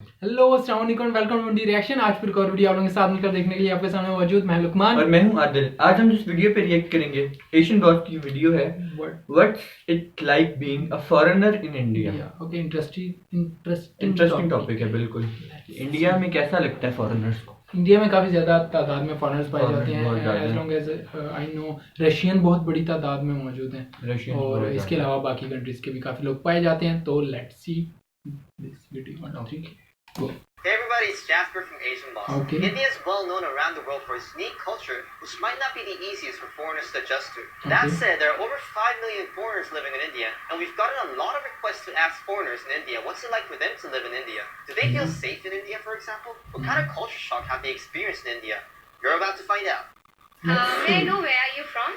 Hello अस्सलाम वालेकुम, welcome to D reaction. आज फिर और वीडियो आप लोगों के साथ मिलकर देखने के लिए आपके सामने मौजूद मैं लुकमान और मैं हूं आदिल। आज हम जिस वीडियो पे रिएक्ट करेंगे एशियन बॉस की वीडियो है what's it like being a foreigner in India. Okay, interesting topic है बिल्कुल। इंडिया में कैसा लगता है फॉरेनर्स को? इंडिया में काफ़ी ज़्यादा तादाद में फॉरेनर्स पाए जाते हैं। बहुत ज़्यादा as long as I know Russian बहुत बड़ी तादाद में मौजूद हैं, रशियन और बहुत इसके ज़्यादा। अलावा बाकी कंट्रीज़ के भी काफ़ी लोग पाए जाते हैं। तो let's see this video 1 2 3 go. Hey everybody, it's Jasper from Asian Boss. Okay. India is well known around the world for its unique culture, which might not be the easiest for foreigners to adjust to. That said, there are over 5 million foreigners living in India, and we've gotten a lot of requests to ask foreigners in India what's it like for them to live in India. Do they feel safe in India, for example? What kind of culture shock have they experienced in India? You're about to find out. May I know where are you from?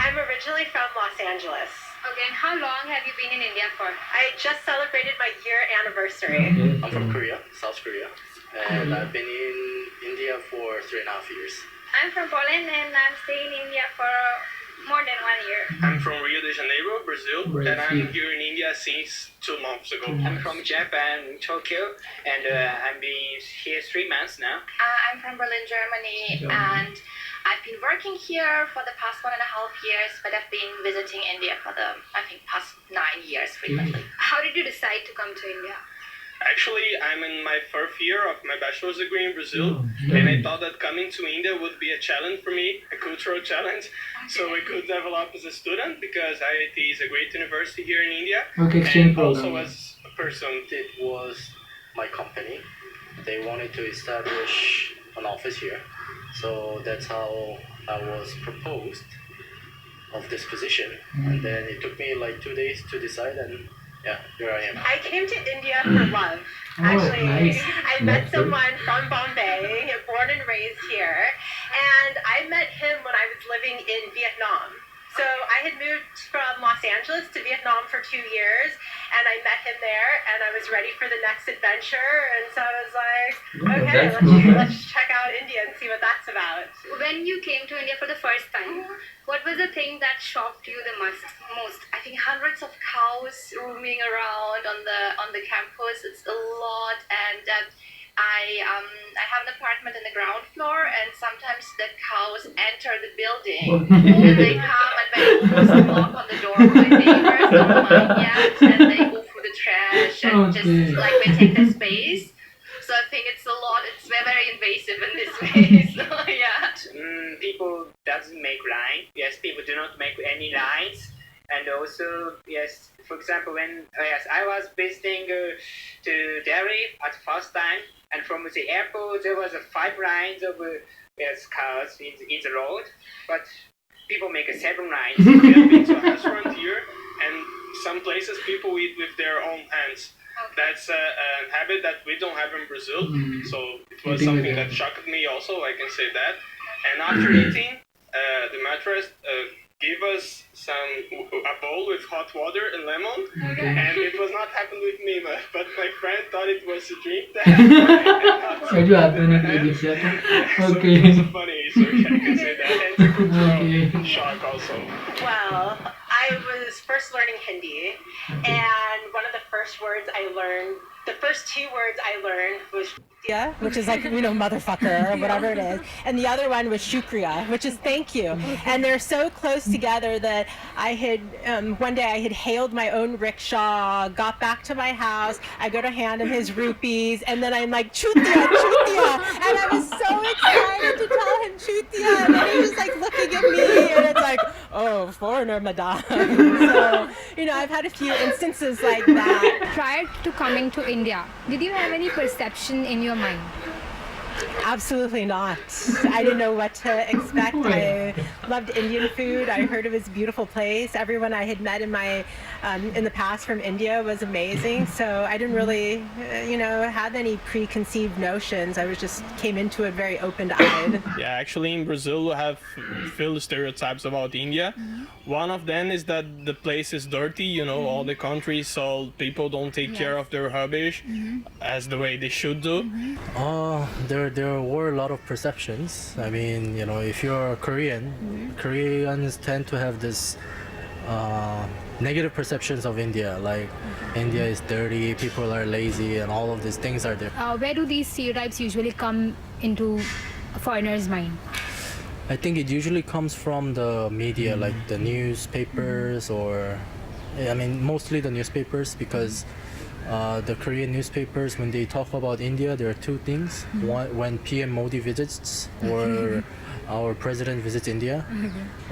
I'm originally from Los Angeles. Okay, and how long have you been in India for? I just celebrated my year anniversary. I'm from Korea, South Korea, and I've been in India for 3.5 years. I'm from Poland and I'm staying in India for more than 1 year. I'm from Rio de Janeiro, Brazil, and I'm here in India since 2 months ago. I'm from Japan, Tokyo, and I've been here 3 months now. I'm from Berlin, Germany, and I've been working here for the past 1.5 years, but I've been visiting India for the, I think, past 9 years frequently. How did you decide to come to India? Actually, I'm in my 4th year of my bachelor's degree in Brazil, and I thought that coming to India would be a challenge for me, a cultural challenge, so I could develop as a student because IIT is a great university here in India, and also as a person. It was my company. They wanted to establish an office here, so that's how I was proposed of this position, and then it took me like 2 days to decide, and yeah, here I am. I came to India for love. Actually, nice. I met someone from Bombay, born and raised here, and I met him when I was living in Vietnam. So I had moved from Los Angeles to Vietnam for 2 years, and I met him there, and I was ready for the next adventure, and so I was like, okay, let's check out India and see what that's about. When you came to India for the first time, what was the thing that shocked you the most? I think hundreds of cows roaming around on the campus. It's a lot, and I have an apartment in the ground floor, and sometimes the cows enter the building and they come and they almost knock on the door of my neighbors or mine, and they go through the trash and just like they take the space. So I think it's a lot. It's very invasive in this way. So yeah. People doesn't make line. Yes, people do not make any lines. And also, yes, for example, when I was visiting to Delhi at first time, and from the airport there was 5 lines of cars in the road, but people make 7 lines. We have been to a restaurant here, and some places people eat with their own hands. That's a habit that we don't have in Brazil, so it was something that shocked me also, I can say that. And after eating, the mattress gave us a bowl with hot water and lemon, and it was not happened with me, but my friend thought it was a drink that Okay. so it was a funny story, I can say that, and a cultural shock also. Well, I was first learning Hindi, and one of the first words I learned, the first 2 words I learned was yeah, which is like, motherfucker or whatever it is. And the other one was shukriya, which is thank you. And they're so close together that I had, one day I had hailed my own rickshaw, got back to my house, I go to hand him his rupees, and then I'm like, chutiya, chutiya. And I was so excited to tell him chutiya. And then he was like looking at me, and it's like, oh, foreigner, madam. So, I've had a few instances like that. Prior to coming to India, did you have any perception in your mind? Absolutely not. I didn't know what to expect. I loved Indian food. I heard it was a beautiful place. Everyone I had met in the past from India was amazing. So I didn't really, have any preconceived notions. I was just came into it very open-eyed. Yeah, actually in Brazil we have few stereotypes about India. One of them is that the place is dirty, all the countries, so people don't take care of their rubbish as the way they should do. There were a lot of perceptions. I mean, if you're Korean, Koreans tend to have this negative perceptions of India, like India is dirty, people are lazy, and all of these things are there. Where do these stereotypes usually come into a foreigner's mind? I think it usually comes from the media, like the newspapers, or I mean, mostly the newspapers, because the Korean newspapers, when they talk about India, there are two things. One, when PM Modi visits, or our president visits India,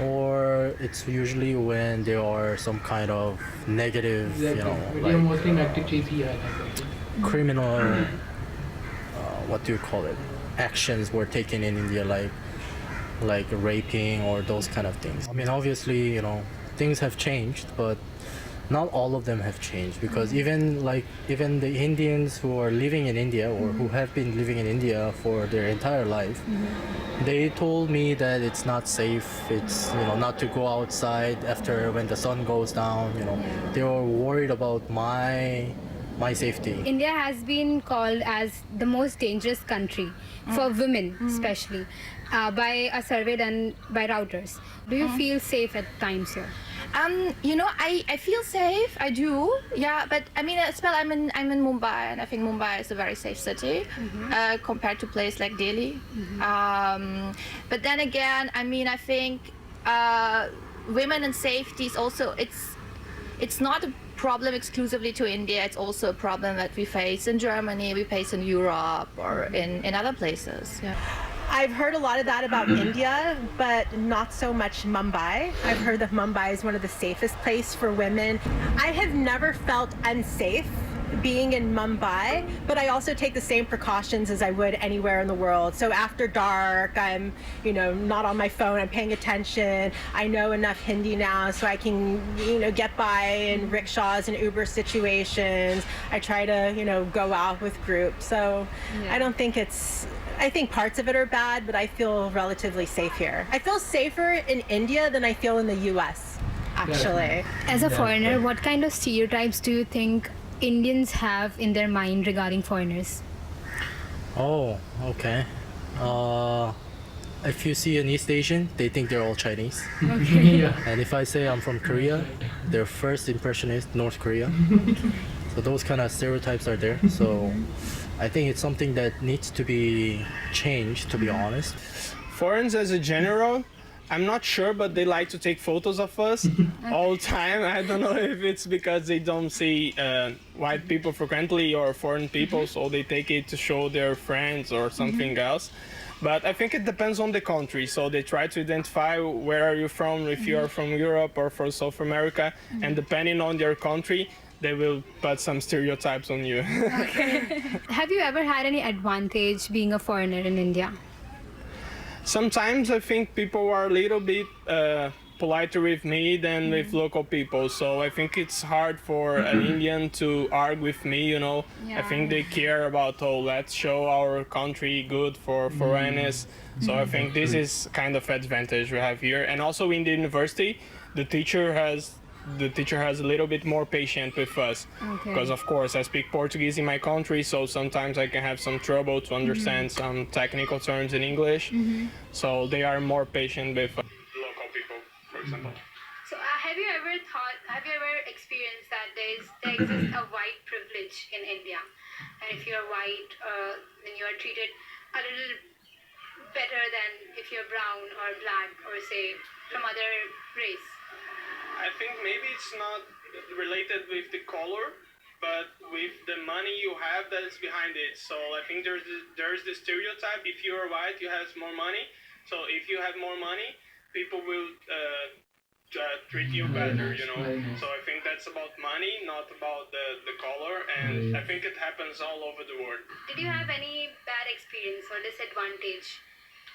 or it's usually when there are some kind of negative, mostly negative चीज़ ही है ना, criminal, what do you call it, actions were taken in India, like raping or those kind of things. I mean, obviously, things have changed, but not all of them have changed, because even the Indians who are living in India, or who have been living in India for their entire life, they told me that it's not safe, it's not to go outside after when the sun goes down. They were worried about my safety. India has been called as the most dangerous country for women, especially by a survey done by Reuters. Do you feel safe at times here? I feel safe. I do. Yeah, but I mean, as well, I'm in Mumbai, and I think Mumbai is a very safe city compared to place like Delhi. But then again, I mean, I think women and safety is also it's not a problem exclusively to India. It's also a problem that we face in Germany, we face in Europe, or in other places. Yeah. I've heard a lot of that about India, but not so much Mumbai. I've heard that Mumbai is one of the safest places for women. I have never felt unsafe being in Mumbai, but I also take the same precautions as I would anywhere in the world. So after dark, I'm, not on my phone, I'm paying attention. I know enough Hindi now so I can, get by in rickshaws and Uber situations. I try to, go out with groups. So I don't think I think parts of it are bad, but I feel relatively safe here. I feel safer in India than I feel in the US, actually. As a foreigner, what kind of stereotypes do you think Indians have in their mind regarding foreigners? Oh, okay. If you see an East Asian, they think they're all Chinese. Okay. And if I say I'm from Korea, their first impression is North Korea. So those kind of stereotypes are there. So I think it's something that needs to be changed, to be honest. Foreigners as a general, I'm not sure, but they like to take photos of us all the time. I don't know if it's because they don't see white people frequently or foreign people, so they take it to show their friends or something else. But I think it depends on the country. So they try to identify where are you from, if you are from Europe or from South America, and depending on their country, they will put some stereotypes on you. Okay. Have you ever had any advantage being a foreigner in India? Sometimes I think people are a little bit politer with me than with local people. So I think it's hard for an Indian to argue with me, I think they care about, let's show our country good for foreigners. So I think this is kind of advantage we have here. And also in the university, the teacher has a little bit more patient with us, because of course I speak Portuguese in my country, so sometimes I can have some trouble to understand some technical terms in English. So they are more patient with local people, for example. So have you ever experienced that there exists a white privilege in India, and if you're white, then you are treated a little better than if you're brown or black or say from other race? I think maybe it's not related with the color, but with the money you have that is behind it. So I think there's the stereotype, if you're white, you have more money. So if you have more money, people will treat you better, So I think that's about money, not about the color, and I think it happens all over the world. Did you have any bad experience or disadvantage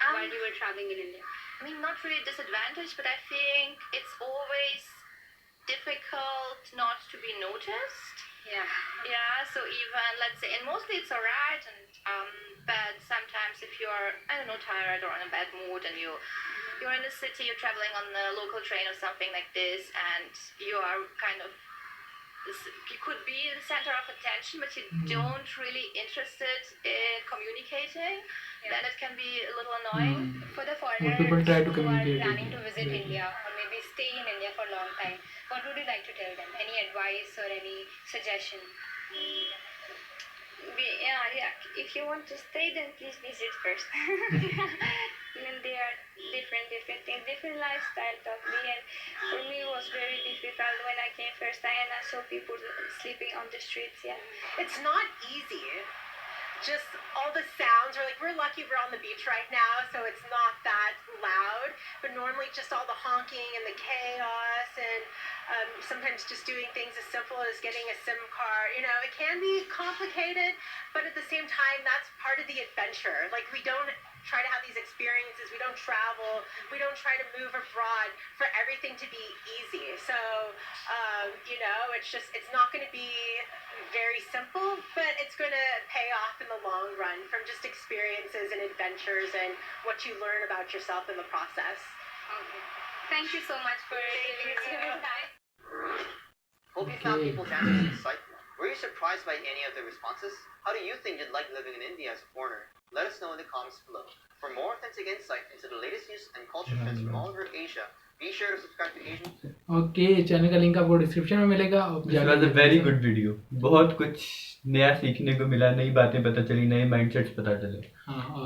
while you were traveling in India? I mean, not really disadvantage, but I think it's always difficult not to be noticed. Yeah, so even, let's say, and mostly it's alright, and but sometimes if you're, tired or in a bad mood, and you're in the city, you're traveling on the local train or something like this, and you are kind of, you could be the center of attention, but you don't really interested in communicating, then it can be a little annoying. For the foreigners people try to who are communicate. planning to visit India or maybe stay in India for a long time, what would you like to tell them? Any advice or any suggestion? Yeah. If you want to stay, then please visit first. And there are different things, different lifestyle totally. And for me, it was very difficult when I came first time and I saw people sleeping on the streets. Yeah, it's not easy. Just all the sounds, we're lucky we're on the beach right now, so it's not that loud, but normally just all the honking and the chaos, and sometimes just doing things as simple as getting a SIM card, it can be complicated, but at the same time, that's part of the adventure. We don't try to have these experiences, we don't travel, we don't try to move abroad for everything to be easy. So, it's not going to be very simple, but it's going to pay off in the long run from just experiences and adventures and what you learn about yourself in the process. Okay. Thank you so much for giving us your time. Hope you found people's answers insightful. Were you surprised by any of the responses? How do you think you'd like living in India as a foreigner? Let us know in the comments below. For more authentic insight into the latest news and culture trends from all over Asia, be sure to subscribe to Asian. Okay, channel का link आपको description में मिलेगा. This was a very good video. बहुत कुछ नया सीखने को मिला, नई बातें पता चली, नए माइंडसेट्स पता चले.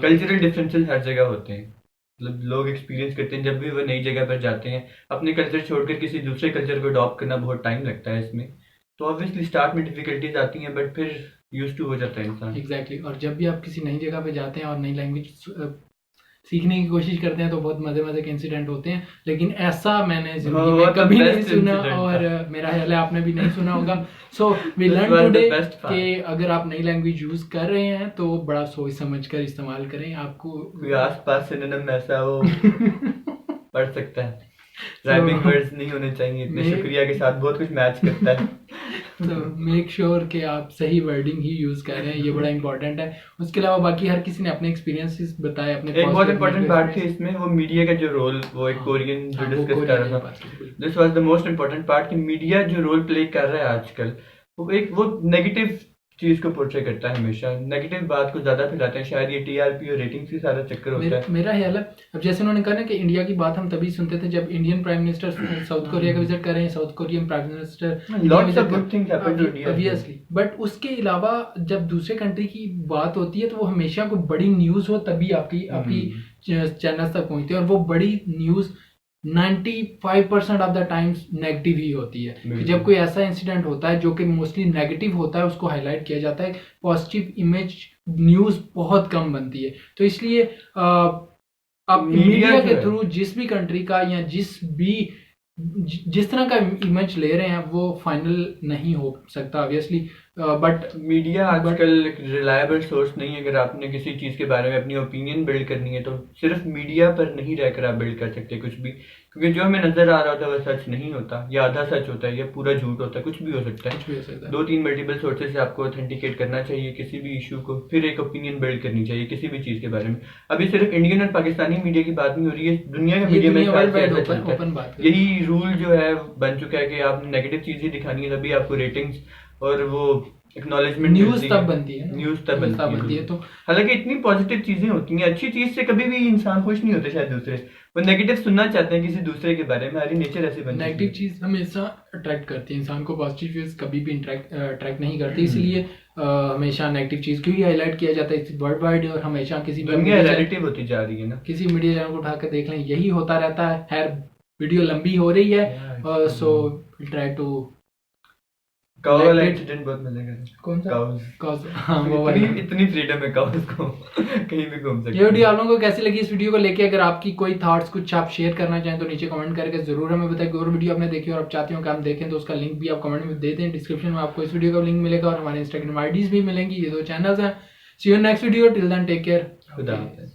कल्चरल डिफरेंसेस हर जगह होते हैं. मतलब लोग एक्सपीरियंस करते हैं जब भी वो नई जगह पर जाते हैं. अपने कल्चर छोड़कर किसी दूसरे कल्चर को अडॉप्ट करना बहुत टाइम लगता है इसमें. तो ऑब्वियसली स्टार्ट में डिफिकल्टीज आती हैं, बट फिर यूज्ड टू हो जाता है इंसान. एग्जैक्टली. और जब भी आप किसी नई जगह पे जाते हैं और नई लैंग्वेज सीखने की कोशिश करते हैं तो बहुत मजे के इंसिडेंट होते हैं, लेकिन ऐसा मैंने जिंदगी में कभी नहीं सुना और मेरा ख्याल है आपने भी नहीं सुना होगा. सो वी लर्न टुडे कि अगर आप नई लैंग्वेज यूज कर रहे हैं तो बड़ा सोच समझ कर इस्तेमाल करें. आपको कोई आसपास सिनोनिम ऐसा हो पढ़ सकता है. राइमिंग वर्ड्स नहीं होने चाहिए. इतने शुक्रिया के साथ बहुत कुछ मैच करता है. तो मेक श्योर कि आप सही वर्डिंग ही यूज कर रहे हैं, ये बड़ा इंपॉर्टेंट है. उसके अलावा बाकी हर किसी ने अपने एक्सपीरियंसेस बताए. अपने एक बहुत इंपॉर्टेंट पार्ट थी इसमें वो मीडिया का जो रोल, वो एक कोरियन जो डिस्कस कर रहा था. This was the most important part कि मीडिया जो रोल प्ले कर रहा है आजकल वो नेगेटिव चीज को पोर्ट्रे करता है. हमेशा नेगेटिव बात को ज्यादा फैलाते हैं. शायद ये टीआरपी और रेटिंग्स की सारा चक्कर होता है. मेरा ख्याल है अब जैसे उन्होंने कहा ना कि इंडिया की बात हम तभी सुनते थे जब Indian prime minister south Korea का विजिट कर रहे हैं. South Korean prime minister obviously, but उसके अलावा जब दूसरे कंट्री की बात होती है तो वो हमेशा कोई बड़ी न्यूज हो तभी आपकी चैनल तक पहुंचती है. और वो बड़ी news 95% of the time's negative ही होती है. कि जब कोई ऐसा इंसिडेंट होता है जो कि मोस्टली नेगेटिव होता है उसको हाईलाइट किया जाता है. पॉजिटिव इमेज न्यूज बहुत कम बनती है. तो इसलिए आप मीडिया के थ्रू जिस भी कंट्री का या जिस तरह का इमेज ले रहे हैं वो फाइनल नहीं हो सकता ऑब्वियसली. बट मीडिया आजकल एक रिलायबल सोर्स नहीं है. अगर आपने किसी चीज़ के बारे में अपनी ओपिनियन बिल्ड करनी है तो सिर्फ मीडिया पर नहीं रहकर आप बिल्ड कर सकते कुछ भी, क्योंकि जो हमें नजर आ रहा होता है वो सच नहीं होता, या आधा सच होता है, या पूरा झूठ होता है. कुछ भी हो सकता है. 2-3 मल्टीपल सोर्सेज से आपको ऑथेंटिकेट करना चाहिए किसी भी इशू को, फिर एक ओपिनियन बिल्ड करनी चाहिए किसी भी चीज़ के बारे में. अभी सिर्फ इंडियन और पाकिस्तानी मीडिया की बात नहीं हो रही है, दुनिया का मीडिया में यही रूल जो है बन चुका है कि आपने नेगेटिव चीज़ ही दिखानी है तभी आपको रेटिंग्स और वो एक्नॉलेजमेंट न्यूज तब बनती है. तो हालांकि इतनी पॉजिटिव चीजें होती हैं. अच्छी चीज से कभी भी इंसान खुश नहीं होते. शायद दूसरे वो नेगेटिव सुनना चाहते हैं किसी दूसरे के बारे में. हमारी नेचर ऐसे बनती है. नेगेटिव चीज हमेशा अट्रैक्ट करती है इंसान को. पॉजिटिव चीज कभी भी अट्रैक्ट नहीं करती. इसलिए हमेशा नेगेटिव चीज क्यों हाईलाइट किया जाता है वर्ल्ड वाइड. और हमेशा किसी रिलेटिव होती जा रही है ना. किसी मीडिया चैनल को उठाकर देख लें यही होता रहता है. हर वीडियो लंबी हो रही है. सो ट्राई टू इंसिडेंट बहुत मजे का. कौन सा काउस? हाँ, वो इतनी फ्रीडम है काउस को कहीं भी घूम सकते. ये वीडियो आप लोगों को कैसी लगी? इस वीडियो को लेके अगर आपकी कोई थॉट्स कुछ आप शेयर करना चाहें तो नीचे कमेंट करके जरूर हमें बताएं. और वीडियो आपने देखी और आप चाहते हो कि हम देखें तो उसका लिंक भी आप कमेंट में दे दें. डिस्क्रिप्शन में आपको इस वीडियो का लिंक मिलेगा और हमारे इंस्टाग्राम आईडीज भी मिलेंगी. ये 2 चैनल्स हैं. See you next video. Till then take care. खुदा हाफिज़.